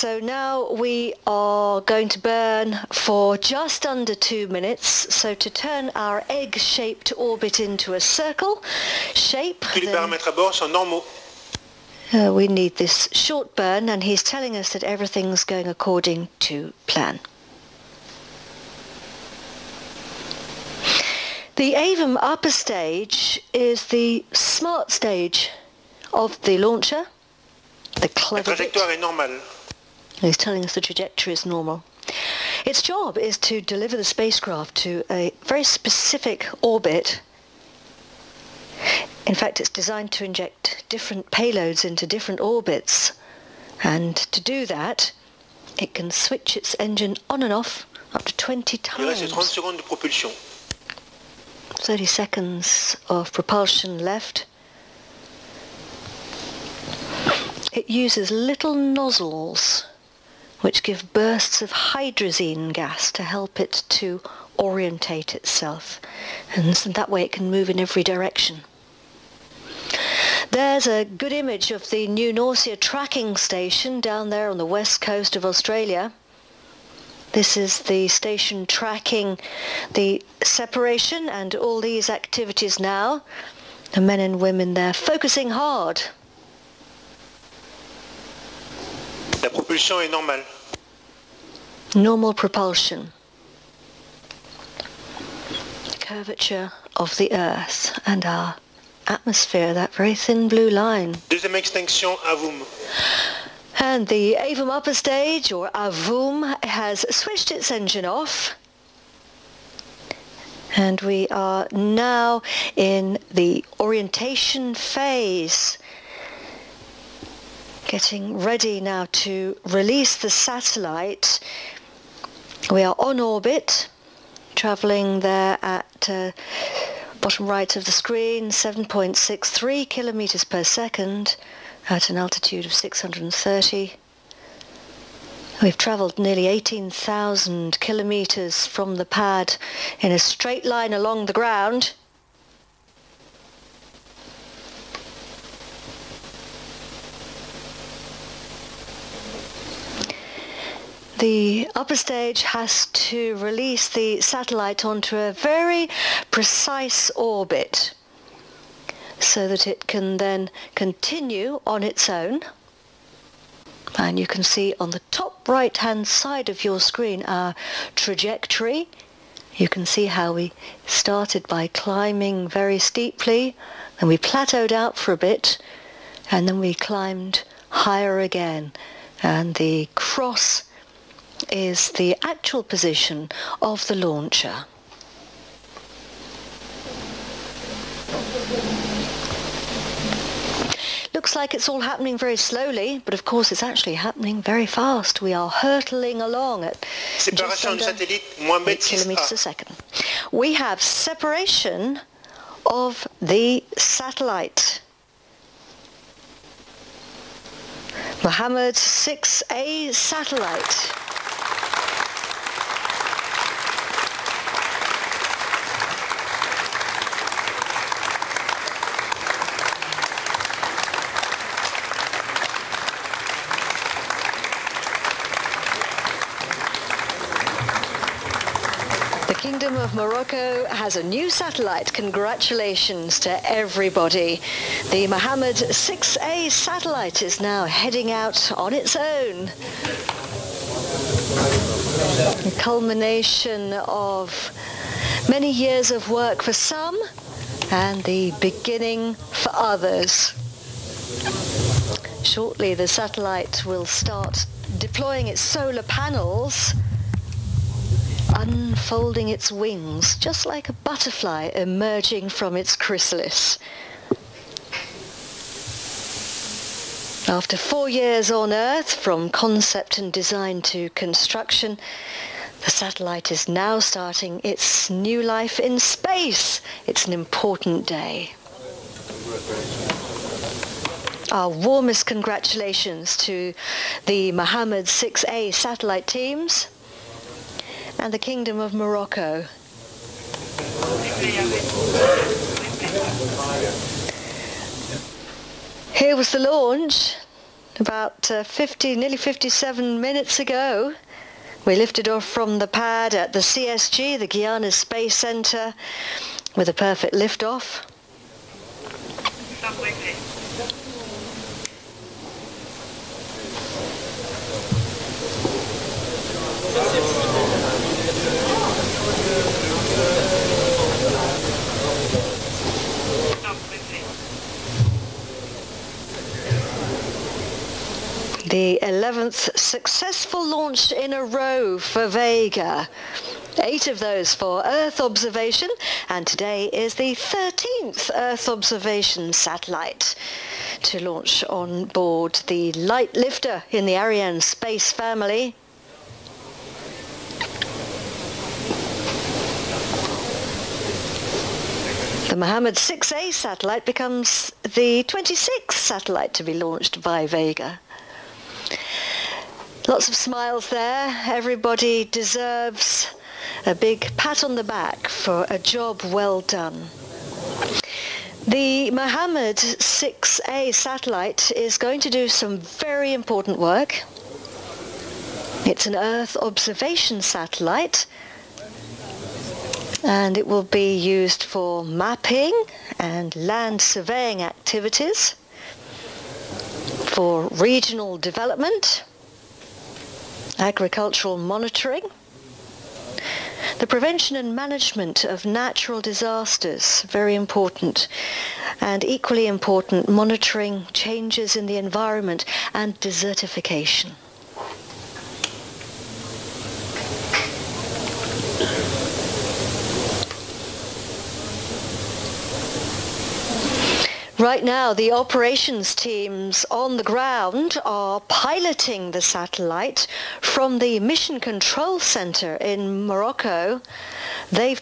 So now we are going to burn for just under 2 minutes. So to turn our egg-shaped orbit into a circle shape, Tous les paramètres à bord sont normaux. We need this short burn, and he's telling us that everything's going according to plan. The AVM upper stage is the smart stage of the launcher, the clever La trajectoire est normale. He's telling us the trajectory is normal. Its job is to deliver the spacecraft to a very specific orbit. In fact, it's designed to inject different payloads into different orbits. And to do that, it can switch its engine on and off up to 20 Il reste 30 times. secondes de propulsion. 30 seconds of propulsion left. It uses little nozzles which give bursts of hydrazine gas to help it to orientate itself, and that way it can move in every direction. There's a good image of the new Norcia tracking station down there on the west coast of Australia. This is the station tracking the separation and all these activities now. The men and women there focusing hard. La propulsion est normale. Normal propulsion. Curvature of the Earth and our atmosphere, that very thin blue line. Deuxième extinction, AVM. And the AVM upper stage, or AVM, has switched its engine off. And we are now in the orientation phase. Getting ready now to release the satellite. We are on orbit, travelling there at bottom right of the screen, 7.63 kilometers per second at an altitude of 630. We've travelled nearly 18,000 kilometers from the pad in a straight line along the ground. The upper stage has to release the satellite onto a very precise orbit so that it can then continue on its own. And you can see on the top right-hand side of your screen our trajectory. You can see how we started by climbing very steeply, then we plateaued out for a bit, and then we climbed higher again. And the cross is the actual position of the launcher. Looks like it's all happening very slowly, but of course it's actually happening very fast. We are hurtling along at just under 8 kilometers a second. We have separation of the satellite. Mohammed 6A satellite. The Kingdom of Morocco has a new satellite. Congratulations to everybody. The Mohammed 6A satellite is now heading out on its own. The culmination of many years of work for some and the beginning for others. Shortly the satellite will start deploying its solar panels, unfolding its wings, just like a butterfly emerging from its chrysalis. After 4 years on Earth, from concept and design to construction, the satellite is now starting its new life in space. It's an important day. Our warmest congratulations to the Mohammed 6A satellite teams and the Kingdom of Morocco. Here was the launch. About nearly 57 minutes ago, we lifted off from the pad at the CSG, the Guyana Space Center, with a perfect liftoff. The 11th successful launch in a row for Vega. 8 of those for Earth observation, and today is the 13th Earth observation satellite to launch on board the light lifter in the Ariane space family. The Mohammed 6A satellite becomes the 26th satellite to be launched by Vega. Lots of smiles there. Everybody deserves a big pat on the back for a job well done. The Mohammed 6A satellite is going to do some very important work. It's an Earth observation satellite, and it will be used for mapping and land surveying activities, for regional development, agricultural monitoring, the prevention and management of natural disasters, very important, and equally important, monitoring changes in the environment and desertification. Right now, the operations teams on the ground are piloting the satellite from the Mission Control Center in Morocco. They've